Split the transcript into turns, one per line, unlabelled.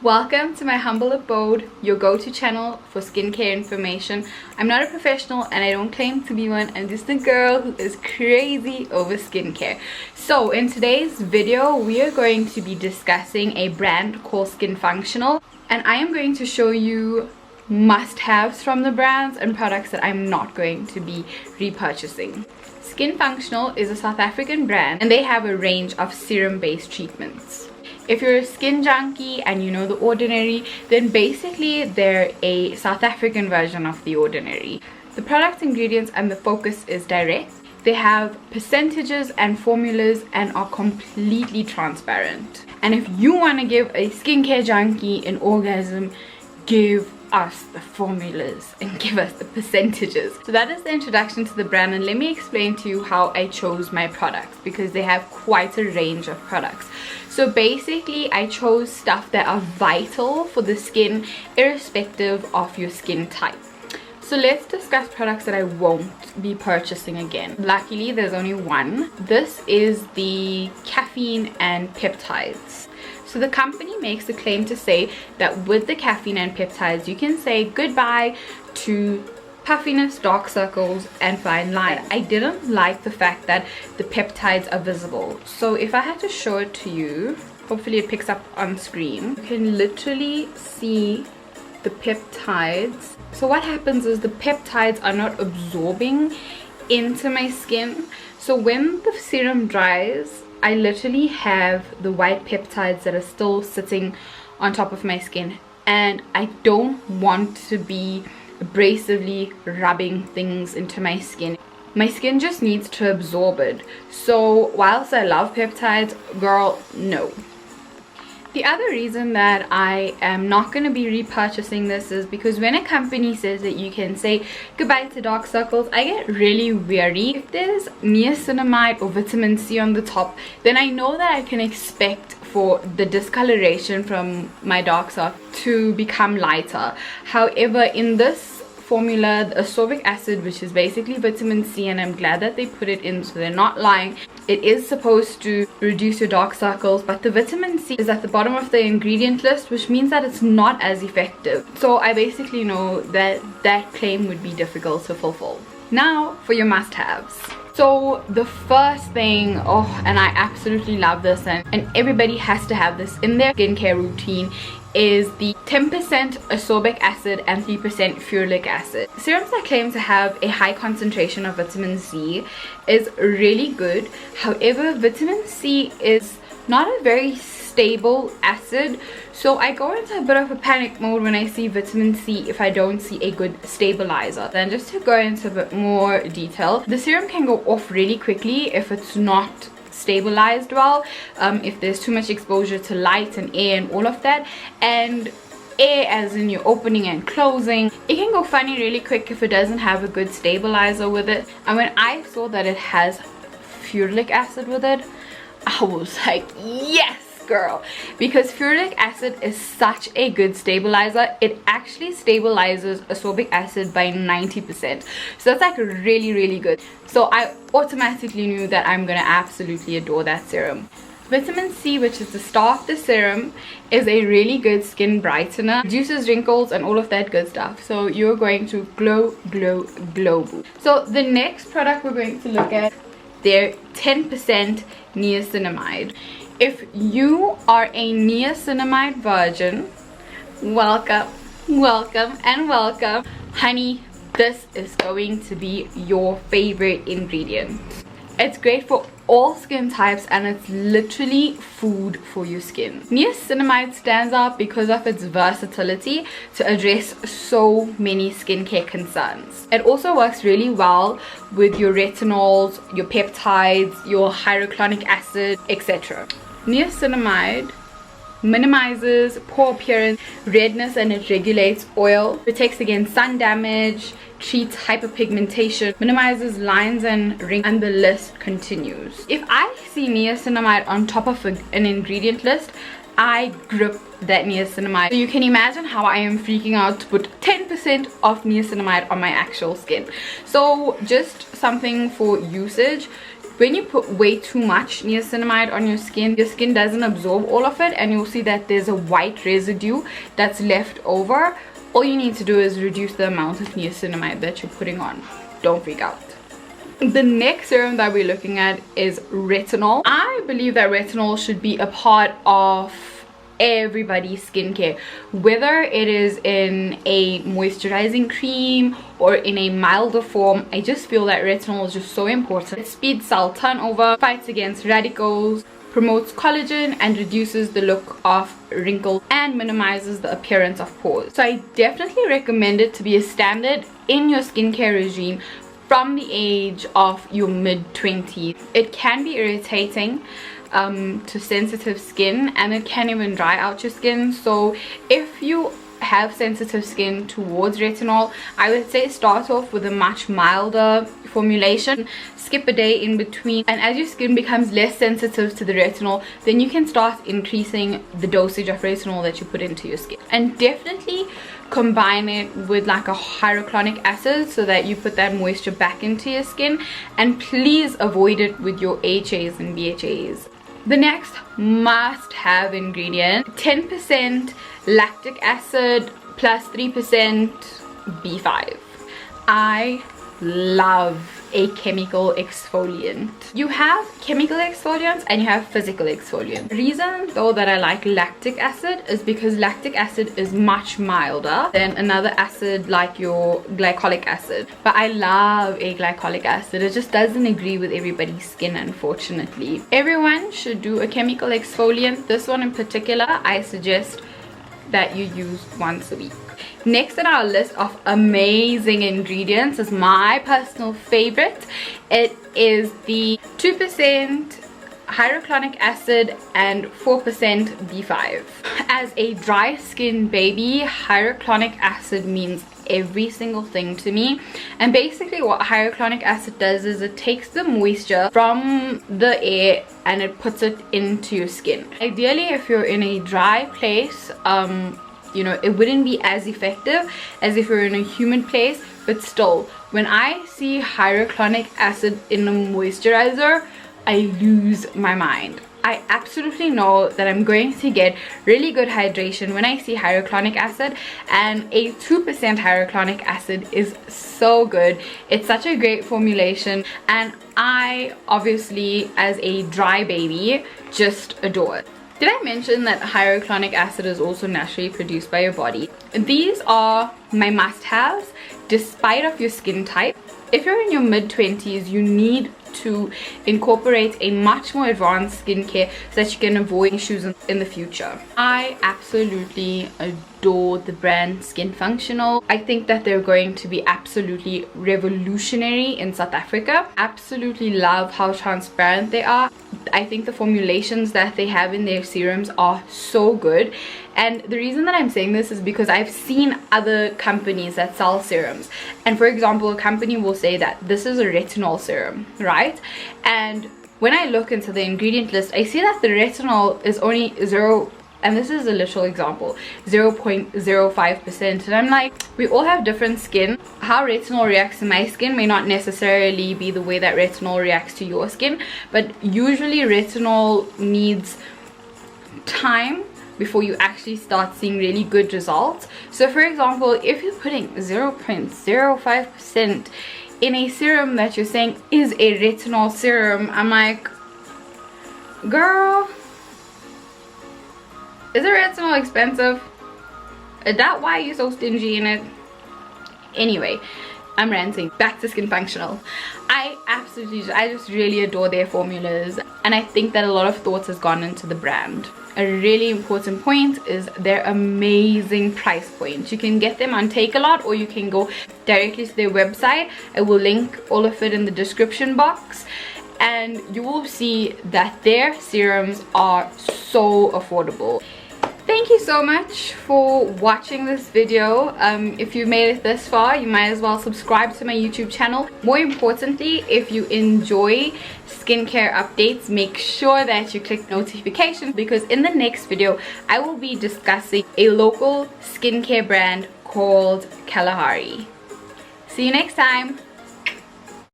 Welcome to my humble abode, your go-to channel for skincare information. I'm not a professional and I don't claim to be one. I'm just a girl who is crazy over skincare. So in today's video, we are going to be discussing a brand called Skin Functional, and I am going to show you must-haves from the brands and products that I'm not going to be repurchasing. Skin Functional is a South African brand and they have a range of serum-based treatments. If you're a skin junkie and you know The Ordinary, then basically they're a South African version of The Ordinary. The product ingredients and the focus is direct. They have percentages and formulas and are completely transparent. And if you want to give a skincare junkie an orgasm, give us the formulas and give us the percentages. So that is the introduction to the brand, and let me explain to you how I chose my products, because they have quite a range of products. So basically I chose stuff that are vital for the skin irrespective of your skin type. So let's discuss products that I won't be purchasing again. Luckily there's only one. This is the caffeine and peptides. So the company makes the claim to say that with the caffeine and peptides you can say goodbye to puffiness, dark circles and fine lines. I didn't like the fact that the peptides are visible. So if I had to show it to you, hopefully it picks up on screen, you can literally see the peptides. So what happens is the peptides are not absorbing into my skin. So when the serum dries, I literally have the white peptides that are still sitting on top of my skin, and I don't want to be abrasively rubbing things into my skin. My skin just needs to absorb it. So whilst I love peptides, girl, no. The other reason that I am not going to be repurchasing this is because when a company says that you can say goodbye to dark circles, I get really weary. If there's niacinamide or vitamin C on the top, then I know that I can expect for the discoloration from my dark circles to become lighter. However, in this formula, the ascorbic acid, which is basically vitamin C, and I'm glad that they put it in so they're not lying, it is supposed to reduce your dark circles, but the vitamin C is at the bottom of the ingredient list, which means that it's not as effective. So I basically know that that claim would be difficult to fulfill. Now for your must-haves. So the first thing, and I absolutely love this, and everybody has to have this in their skincare routine, is the 10% ascorbic acid and 3% ferulic acid. Serums that claim to have a high concentration of vitamin C is really good. However, vitamin C is not a very stable acid, so I go into a bit of a panic mode when I see vitamin C if I don't see a good stabilizer. Then just to go into a bit more detail, the serum can go off really quickly if it's not stabilized well, if there's too much exposure to light and air and all of that, and air as in your opening and closing. It can go funny really quick if it doesn't have a good stabilizer with it. And when I saw that it has ferulic acid with it, I was like, yes girl, because ferulic acid is such a good stabilizer. It actually stabilizes ascorbic acid by 90%, so that's like really good. So I automatically knew that I'm gonna absolutely adore that serum. Vitamin C, which is the star of the serum, is a really good skin brightener, reduces wrinkles and all of that good stuff. So you're going to glow. So the next product we're going to look at, they're 10% niacinamide. If you are a niacinamide virgin, welcome. Honey, this is going to be your favorite ingredient. It's great for all skin types and it's literally food for your skin. Niacinamide stands out because of its versatility to address so many skincare concerns. It also works really well with your retinols, your peptides, your hyaluronic acid, etc. Niacinamide minimizes pore appearance, redness, and it regulates oil, protects against sun damage, treats hyperpigmentation, minimizes lines and wrinkles, and the list continues. If I see niacinamide on top of an ingredient list, I grip that niacinamide. So you can imagine how I am freaking out to put 10% of niacinamide on my actual skin. So just something for usage. when you put way too much niacinamide on your skin doesn't absorb all of it, and you'll see that there's a white residue that's left over. All you need to do is reduce the amount of niacinamide that you're putting on. Don't freak out. The next serum that we're looking at is retinol. I believe that retinol should be a part of everybody's skincare, whether it is in a moisturizing cream or in a milder form. I just feel that retinol is just so important. It speeds cell turnover, fights against radicals, promotes collagen, and reduces the look of wrinkles and minimizes the appearance of pores. So I definitely recommend it to be a standard in your skincare regime from the age of your mid-20s. It can be irritating to sensitive skin, and it can even dry out your skin. So if you have sensitive skin towards retinol, I would say start off with a much milder formulation, skip a day in between, and as your skin becomes less sensitive to the retinol, then you can start increasing the dosage of retinol that you put into your skin. And definitely combine it with like a hyaluronic acid so that you put that moisture back into your skin, and please avoid it with your AHAs and BHAs. The next must-have ingredient, 10% lactic acid plus 3% B5. I love a chemical exfoliant. You have chemical exfoliants and you have physical exfoliants. The reason though that I like lactic acid is because lactic acid is much milder than another acid like your glycolic acid. But I love a glycolic acid. It just doesn't agree with everybody's skin, unfortunately. Everyone should do a chemical exfoliant. This one in particular, I suggest that you use once a week. Next on our list of amazing ingredients is my personal favorite. It is the 2% hyaluronic acid and 4% B5. As a dry skin baby, hyaluronic acid means every single thing to me. And basically what hyaluronic acid does is it takes the moisture from the air and it puts it into your skin. Ideally, if you're in a dry place, you know, it wouldn't be as effective as if you're in a humid place, but still, when I see hyaluronic acid in a moisturizer, I lose my mind. I absolutely know that I'm going to get really good hydration when I see hyaluronic acid, and a 2% hyaluronic acid is so good. It's such a great formulation, and I obviously, as a dry baby, just adore it. Did I mention that hyaluronic acid is also naturally produced by your body? These are my must-haves despite of your skin type. If you're in your mid-20s, you need to incorporate a much more advanced skincare so that you can avoid issues in the future. I absolutely adore the brand Skin Functional. I think that they're going to be absolutely revolutionary in South Africa. Absolutely love how transparent they are. I think the formulations that they have in their serums are so good. And the reason that I'm saying this is because I've seen other companies that sell serums. And for example, a company will say that this is a retinol serum, right? And when I look into the ingredient list, I see that the retinol is only 0, and this is a literal example, 0.05%. And I'm like, we all have different skin. How retinol reacts to my skin may not necessarily be the way that retinol reacts to your skin, but usually retinol needs time before you actually start seeing really good results. So for example, if you're putting 0.05% in a serum that you're saying is a retinol serum, I'm like, girl, is a retinol expensive? Is that why you're so stingy in it? Anyway, I'm ranting. Back to Skin Functional. I just really adore their formulas, and I think that a lot of thought has gone into the brand. A really important point is their amazing price point. You can get them on Takealot, or you can go directly to their website. I will link all of it in the description box, and you will see that their serums are so affordable. Thank you so much for watching this video. If you've made it this far, you might as well subscribe to my YouTube channel. More importantly, if you enjoy skincare updates, make sure that you click notifications, because in the next video I will be discussing a local skincare brand called Kalahari. See you next time.